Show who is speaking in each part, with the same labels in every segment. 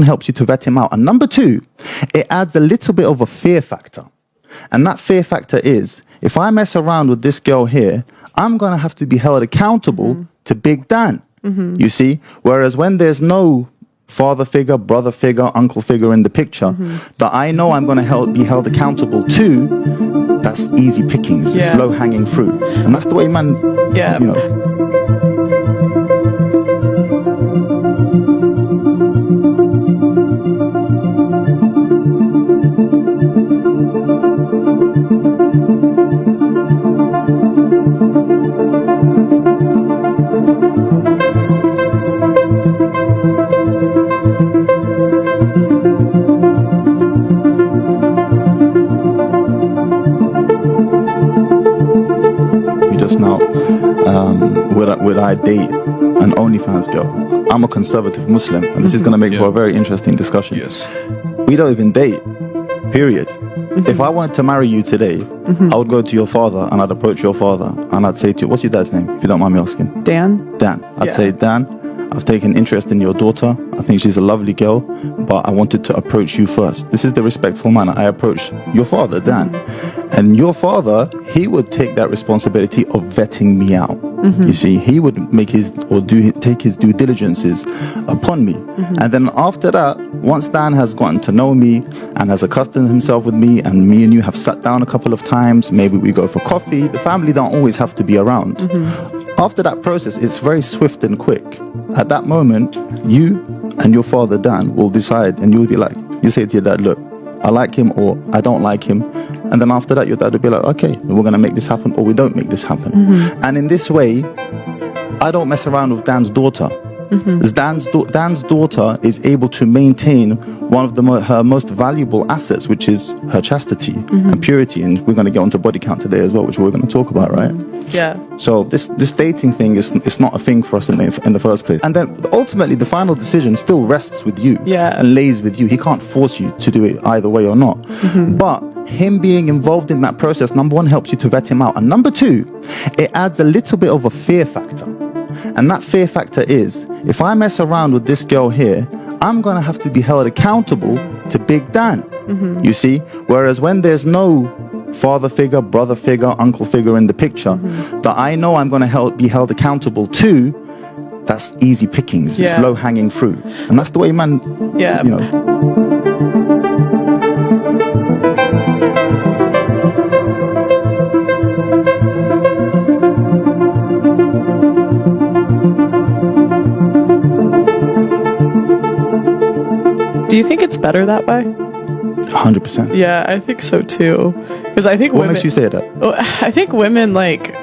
Speaker 1: helps you to vet him out. And number two, it adds a little bit of a fear factor. And that fear factor is, if I mess around with this girl here, I'm going to have to be held accountable to Big Dan. You see? Whereas when there's no father figure, brother figure, uncle figure in the picture that I know I'm going to be held accountable to, that's easy pickings. It's low-hanging fruit. And that's the way man, you know. Just now, would I date an OnlyFans girl? I'm a conservative Muslim, and this is going to make for a very interesting discussion.
Speaker 2: Yes.
Speaker 1: We don't even date, period. If I wanted to marry you today, I would go to your father and I'd approach your father and I'd say to you, what's your dad's name, if you don't mind me asking?
Speaker 3: Dan.
Speaker 1: Dan. I'd say, Dan, I've taken interest in your daughter. I think she's a lovely girl, but I wanted to approach you first. This is the respectful manner. I approach your father, Dan. And your father, he would take that responsibility of vetting me out. You see, he would make take his due diligences upon me. And then after that, once Dan has gotten to know me and has accustomed himself with me, and me and you have sat down a couple of times, maybe we go for coffee, the family don't always have to be around. After that process, it's very swift and quick. At that moment, you and your father, Dan, will decide, and you'll be like, you say to your dad, look, I like him or I don't like him. And then after that, your dad will be like, okay, we're going to make this happen or we don't make this happen. And in this way, I don't mess around with Dan's daughter. Dan's daughter is able to maintain one of her most valuable assets, which is her chastity and purity. And we're going to get onto body count today as well, which we're going to talk about, right?
Speaker 3: Yeah.
Speaker 1: So this dating thing is not a thing for us in the first place. And then ultimately, the final decision still rests with you and lays with you. He can't force you to do it either way or not. But him being involved in that process, number one, helps you to vet him out. And number two, it adds a little bit of a fear factor. And that fear factor is, if I mess around with this girl here, I'm going to have to be held accountable to Big Dan. You see? Whereas when there's no father figure, brother figure, uncle figure in the picture that I know I'm going to be held accountable to, that's easy pickings. It's low-hanging fruit. And that's the way man, you know.
Speaker 3: Do you think it's better that way?
Speaker 1: 100%.
Speaker 3: Yeah, I think so too. Because I think
Speaker 1: what makes you say that?
Speaker 3: I think women, like,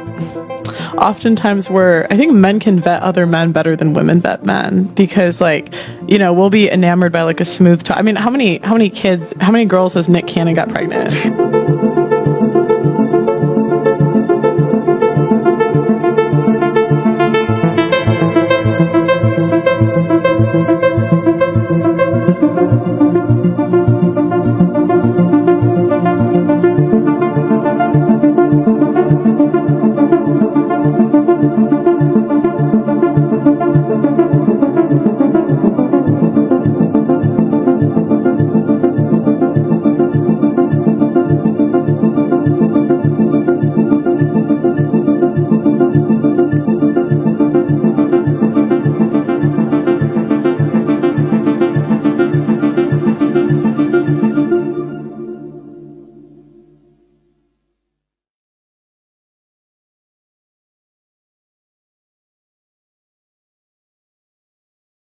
Speaker 3: oftentimes I think men can vet other men better than women vet men, because, like, you know, we'll be enamored by like a smooth talk. I mean, how many girls has Nick Cannon got pregnant?